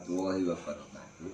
warahmatullahi wabarakatuh.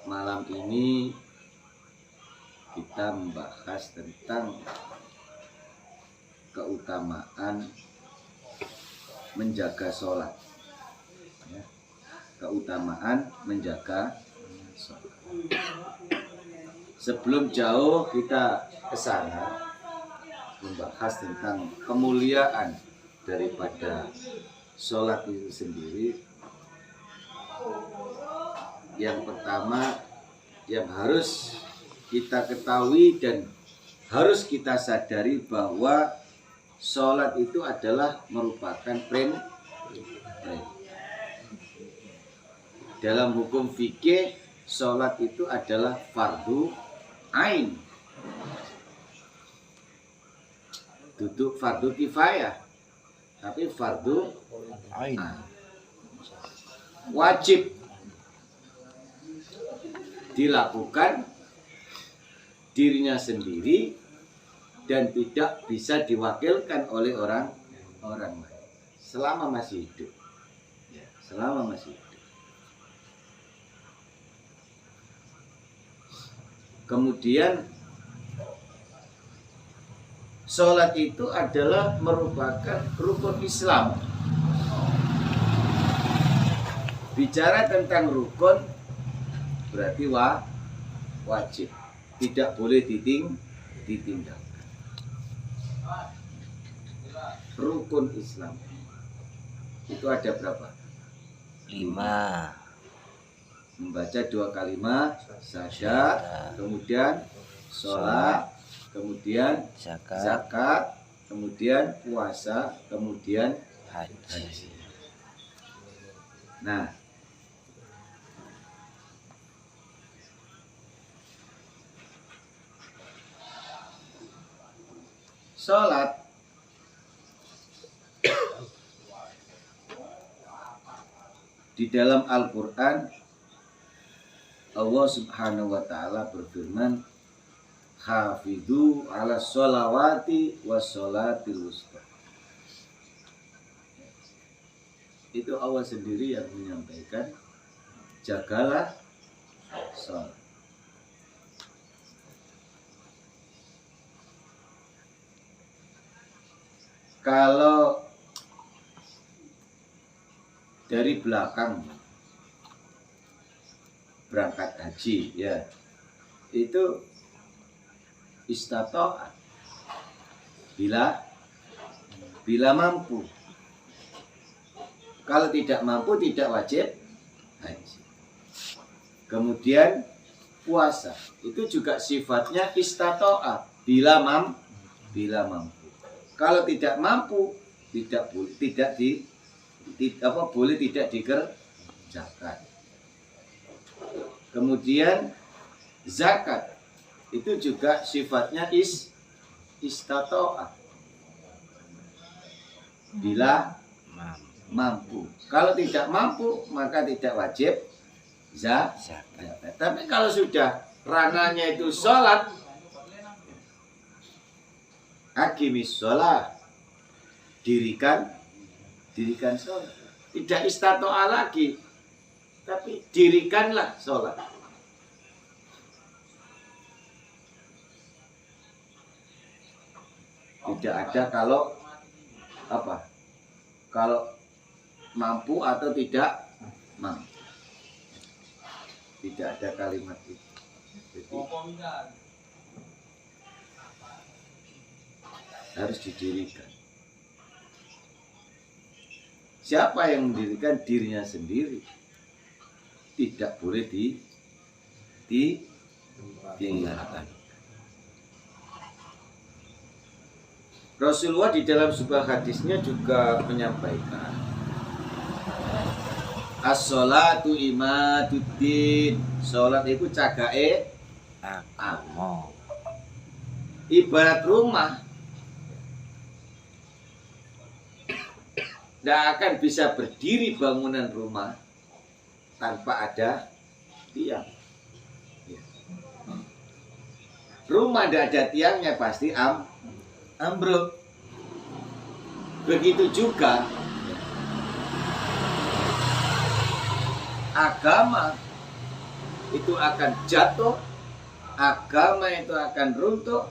Malam ini kita membahas tentang keutamaan menjaga sholat. Keutamaan menjaga sholat. Sebelum jauh kita ke sana membahas tentang kemuliaan daripada sholat itu sendiri. Yang pertama yang harus kita ketahui dan harus kita sadari bahwa sholat itu adalah merupakan dalam hukum fikih, sholat itu adalah fardu ain, duduk fardu kifayah, tapi fardu ain, wajib dilakukan dirinya sendiri dan tidak bisa diwakilkan oleh orang lain selama masih hidup. Selama masih hidup. Kemudian sholat itu adalah merupakan rukun Islam. Bicara tentang rukun berarti wajib, tidak boleh ditinggalkan. Rukun Islam itu ada berapa? 5. Membaca 2 kalimat syahadat, kemudian sholat, kemudian zakat, kemudian puasa, kemudian haji. Nah, sholat di dalam Al-Quran Allah Subhanahu wa ta'ala berfirman, hafidhu ala sholawati wa sholatil wusta. Itu Allah sendiri yang menyampaikan, jagalah sholat. Kalau dari belakang berangkat haji, ya, itu istata'ah, bila mampu. Kalau tidak mampu tidak wajib haji. Kemudian puasa itu juga sifatnya istata'ah, bila mampu. Kalau tidak mampu boleh tidak dikerjakan. Kemudian zakat itu juga sifatnya istata'ah, bila mampu. Kalau tidak mampu maka tidak wajib zakat. Tapi kalau sudah ranahnya itu sholat, aqimis sholat, dirikan sholat. Tidak istata'ah lagi, tapi dirikanlah sholat. Tidak ada kalau mampu atau tidak mampu. Tidak ada kalimat itu. Jadi, harus didirikan. Siapa yang mendirikan? Dirinya sendiri. Tidak boleh ditinggalkan. Rasulullah di dalam sebuah hadisnya juga menyampaikan, as-sholatu imaduddin. Sholat itu cagae agama. Ibarat rumah, tidak akan bisa berdiri bangunan rumah tanpa ada tiang. Rumah tidak ada tiangnya pasti ambruk. Begitu juga agama itu akan jatuh, agama itu akan runtuh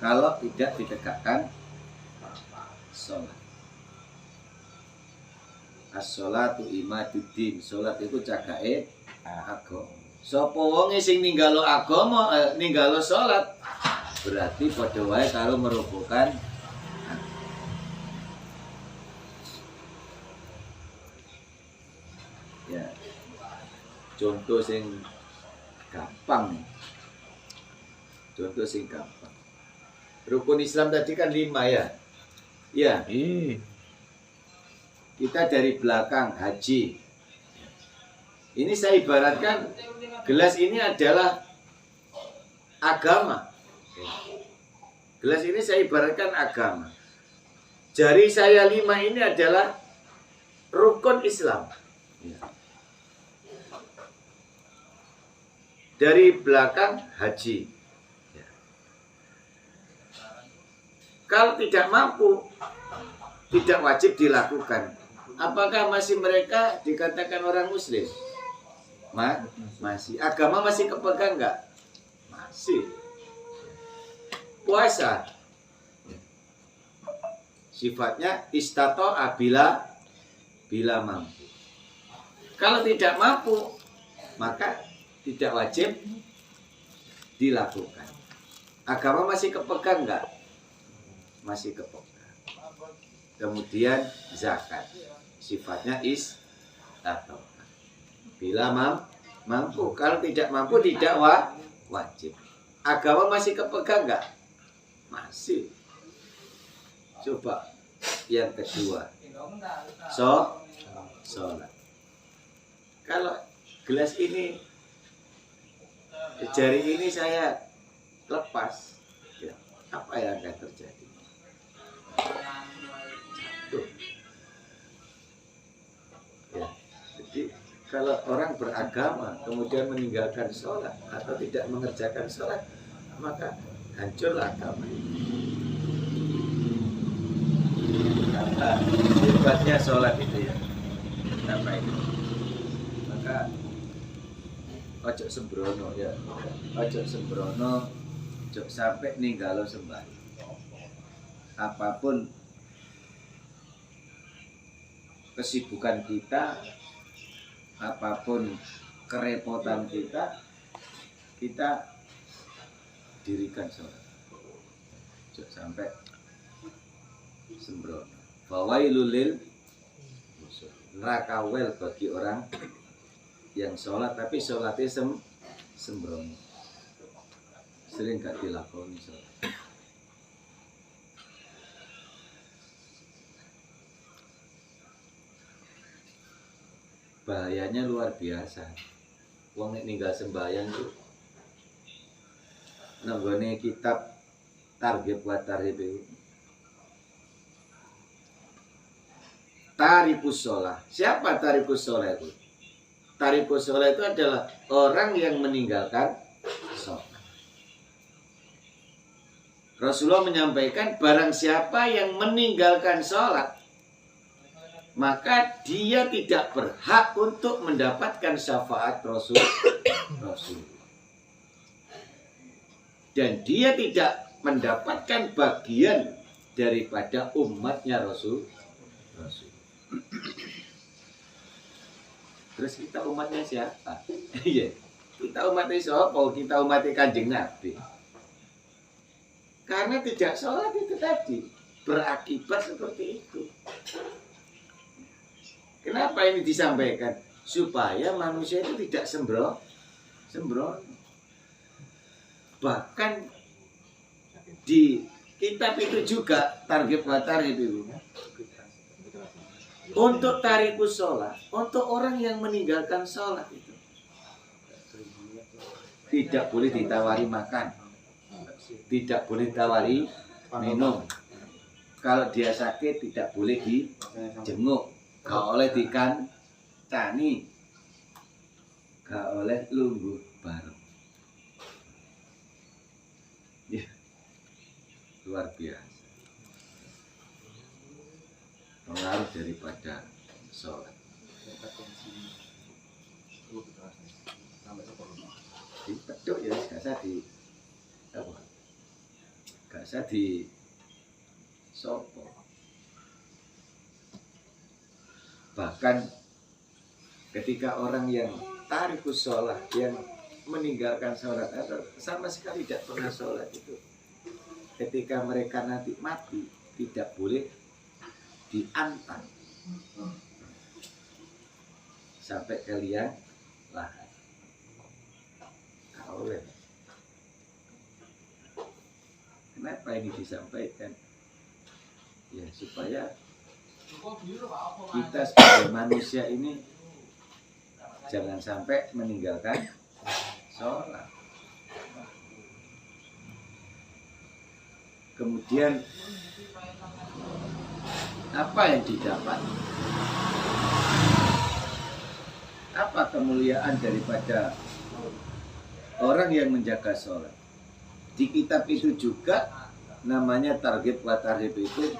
kalau tidak ditegakkan sholat. As-sholatu imaduddin. Sholat itu cagake agama. Sapa wonge sing ninggalo agama, ninggalo sholat, berarti padha wae karo merobohkan. Ya. Contoh sing gampang. Contoh sing gampang. Rukun Islam tadi kan 5 ya. Ya. Kita dari belakang haji. Ini saya ibaratkan gelas ini adalah agama. Gelas ini saya ibaratkan agama. Jari saya 5 ini adalah rukun Islam. Dari belakang haji. Kalau tidak mampu, tidak wajib dilakukan. Apakah masih mereka dikatakan orang muslim? Masih. Agama masih kepegang enggak? Masih. Puasa sifatnya istato'a bila mampu. Kalau tidak mampu, maka tidak wajib dilakukan. Agama masih kepegang enggak? Masih kepegang. Kemudian zakat sifatnya istato'a bila mampu. Kalau tidak mampu tidak wajib. Agama masih kepegang enggak? Masih. Coba yang kedua, sholat. Kalau gelas ini, jari ini saya lepas, ya, apa yang akan terjadi? Jatuh. Ya, jadi kalau orang beragama kemudian meninggalkan sholat atau tidak mengerjakan sholat, maka hancurlah agama. Karena sifatnya sholat itu ya, apa itu? Maka ojo sembrono ya, ojo sembrono, ojo sampai ninggalo sembahyang. Apapun kesibukan kita, apapun kerepotan kita, kita dirikan sholat. Ojo sampai sembrono. Fawailul lil neraka wel bagi orang yang sholat tapi sholatnya sembrono, sering gak dilakoni sholat. Bahayanya luar biasa. Wong nek ninggal sembahyang tuh nanggone kitab Targhib wa Tarhib itu tarikus sholat. Siapa tarikus sholat itu? Tarikus sholat itu adalah orang yang meninggalkan sholat. Rasulullah menyampaikan barang siapa yang meninggalkan sholat, maka dia tidak berhak untuk mendapatkan syafaat Rasul. Dan dia tidak mendapatkan bagian daripada umatnya Rasul. Terus kita umatnya siapa? Iya, kita umatnya siapa? Kita umatnya Kanjeng Nabi. Karena tidak sholat itu tadi berakibat seperti itu. Kenapa ini disampaikan? Supaya manusia itu tidak sembrono. Bahkan di kitab itu juga Targhib wa Tarhib itu. Untuk tarikus sholat, untuk orang yang meninggalkan sholat itu tidak boleh ditawari makan, tidak boleh ditawari minum. Kalau dia sakit tidak boleh dijenguk, gak oleh dikancani, gak oleh lungguh bareng. Ya, luar biasa. Pengaruh daripada sholat. Di peduk ya gak usah di apa? Gak usah di sopo. Bahkan ketika orang yang tarikus sholat, yang meninggalkan sholat atau sama sekali tidak pernah sholat itu, ketika mereka nanti mati tidak boleh diantar sampai ke liang lahat. Oleh kenapa ini disampaikan? Ya supaya kita sebagai manusia ini jangan sampai meninggalkan sholat. Kemudian apa yang didapat? Apa kemuliaan daripada orang yang menjaga sholat? Di kitab itu juga namanya Targhib wa Tarhib itu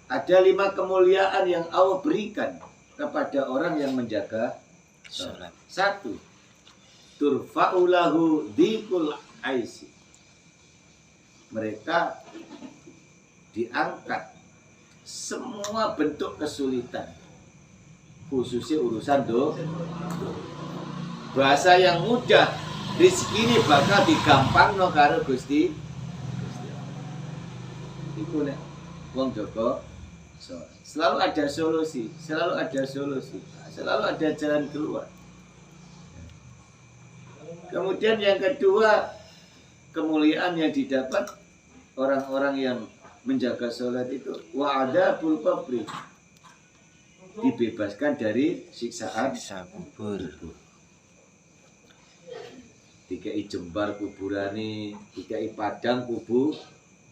ada 5 kemuliaan yang Allah berikan kepada orang yang menjaga sholat. 1. Turfa'ulahu dzikul aisi. Mereka diangkat semua bentuk kesulitan, khususnya urusan bahasa yang mudah, rezeki ini bakal digampangno karo Gusti. Iku nek wong jaga selalu ada solusi, selalu ada jalan keluar. Kemudian yang kedua, kemuliaan yang didapat orang-orang yang menjaga sholat itu wa'adabul qabri, dibebaskan dari siksaan kubur. Dikai jembar kuburane, dikai padang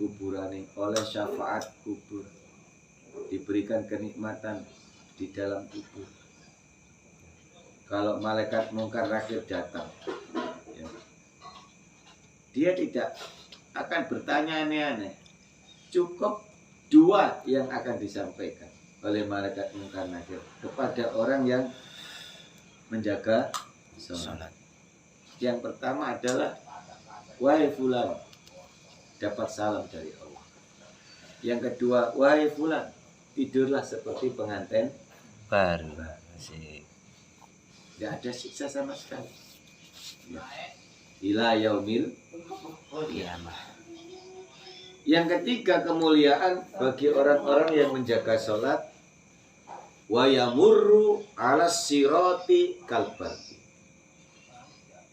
kuburane oleh syafaat kubur, diberikan kenikmatan di dalam kubur. Kalau malaikat mungkar nakir datang, ya, dia tidak akan bertanya aneh-aneh. Cukup 2 yang akan disampaikan oleh malaikat mungkar nakir kepada orang yang menjaga sholat. Yang pertama adalah wahai fulan, dapat salam dari Allah. Yang kedua, wahai fulan, tidurlah seperti pengantin Baru. tidak ada siksa sama sekali. Ya. Ila yaumil Kiamah. Yang ketiga, kemuliaan bagi orang-orang yang menjaga sholat, wa yamurru ala sirati kalbarki.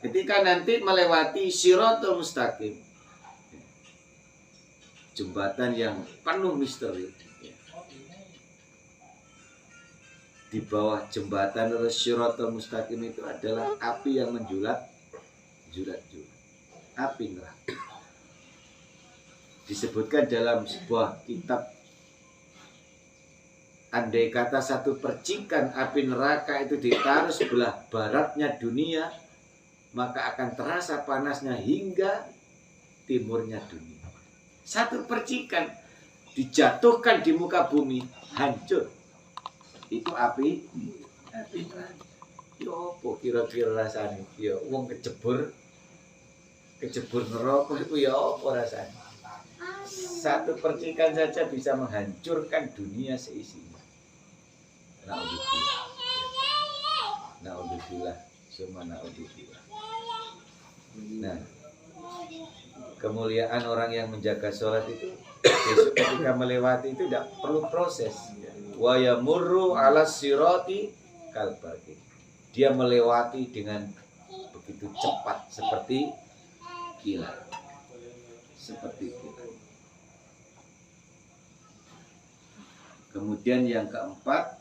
Ketika nanti melewati siratul mustaqim, jembatan yang penuh misteri, di bawah jembatan siratul mustaqim itu adalah api yang menjulat, api neraka. Disebutkan dalam sebuah kitab, andai kata 1 percikan api neraka itu ditaruh sebelah baratnya dunia, maka akan terasa panasnya hingga timurnya dunia. 1 percikan dijatuhkan di muka bumi, hancur. Itu api neraka. Yo apa kira-kira rasanya? Ya wong kejebur neraka itu ya apa rasanya? 1 percikan saja bisa menghancurkan dunia seisinya. Naudzubillah. Summa naudzubillah. Nah, kemuliaan orang yang menjaga sholat itu besok ketika melewati itu tidak perlu proses. Wa yamurru ala sirati kalbarki. Dia melewati dengan begitu cepat seperti kilat. Kemudian yang keempat,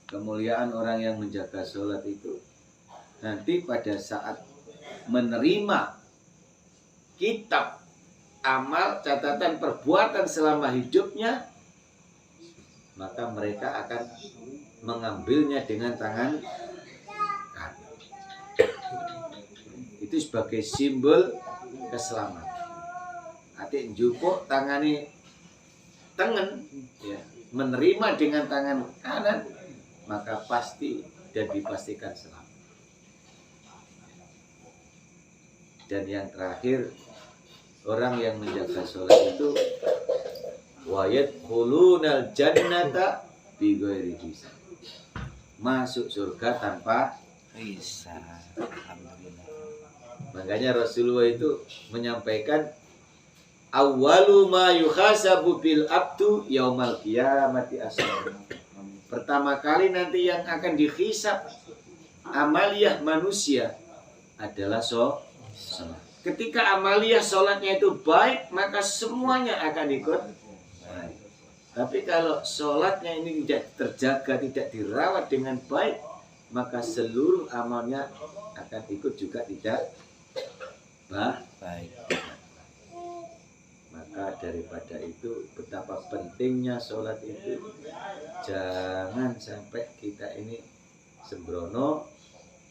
kemuliaan orang yang menjaga sholat itu nanti pada saat menerima kitab amal catatan perbuatan selama hidupnya, maka mereka akan mengambilnya dengan tangan kanan. Itu sebagai simbol keselamatan. Ati njupuk tangani tengen, ya, menerima dengan tangan kanan, maka pasti dan dipastikan selamat. Dan yang terakhir, orang yang menjaga sholat itu wayat khulunal jannata bighairi hisab, masuk surga tanpa bisa. Alhamdulillah. Makanya Rasulullah itu menyampaikan awwalu ma yuhasabu bil abdu yaumal qiyamati as-shalah. Pertama kali nanti yang akan dihisab amaliyah manusia adalah sholat. Ketika amaliyah sholatnya itu baik, maka semuanya akan ikut baik. Tapi kalau sholatnya ini tidak terjaga, tidak dirawat dengan baik, maka seluruh amalnya akan ikut juga tidak baik. Maka daripada itu, betapa pentingnya sholat itu, jangan sampai kita ini sembrono,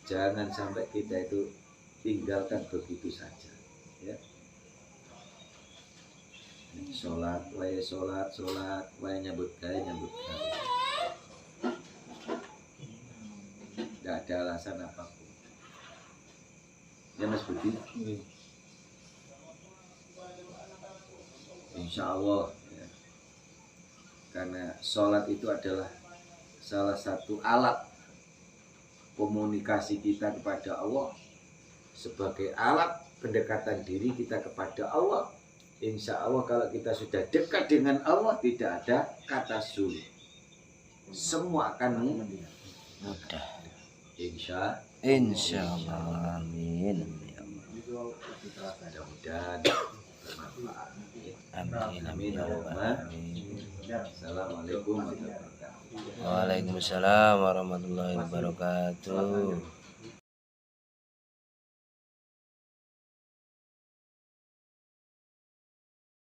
jangan sampai kita itu tinggalkan begitu saja, ya. Sholat, wae nyambut gawe. Tidak ada alasan apapun. Ya Mas Budi. Insya Allah, ya. Karena sholat itu adalah salah satu alat komunikasi kita kepada Allah, sebagai alat pendekatan diri kita kepada Allah. Insya Allah kalau kita sudah dekat dengan Allah, tidak ada kata sulit, semua akan Mudah. insya Insyaallah. Amin. mudah-mudahan bermanfaat. Amin. Amin. Amin. Assalamualaikum warahmatullahi wabarakatuh. Waalaikumsalam warahmatullahi wabarakatuh.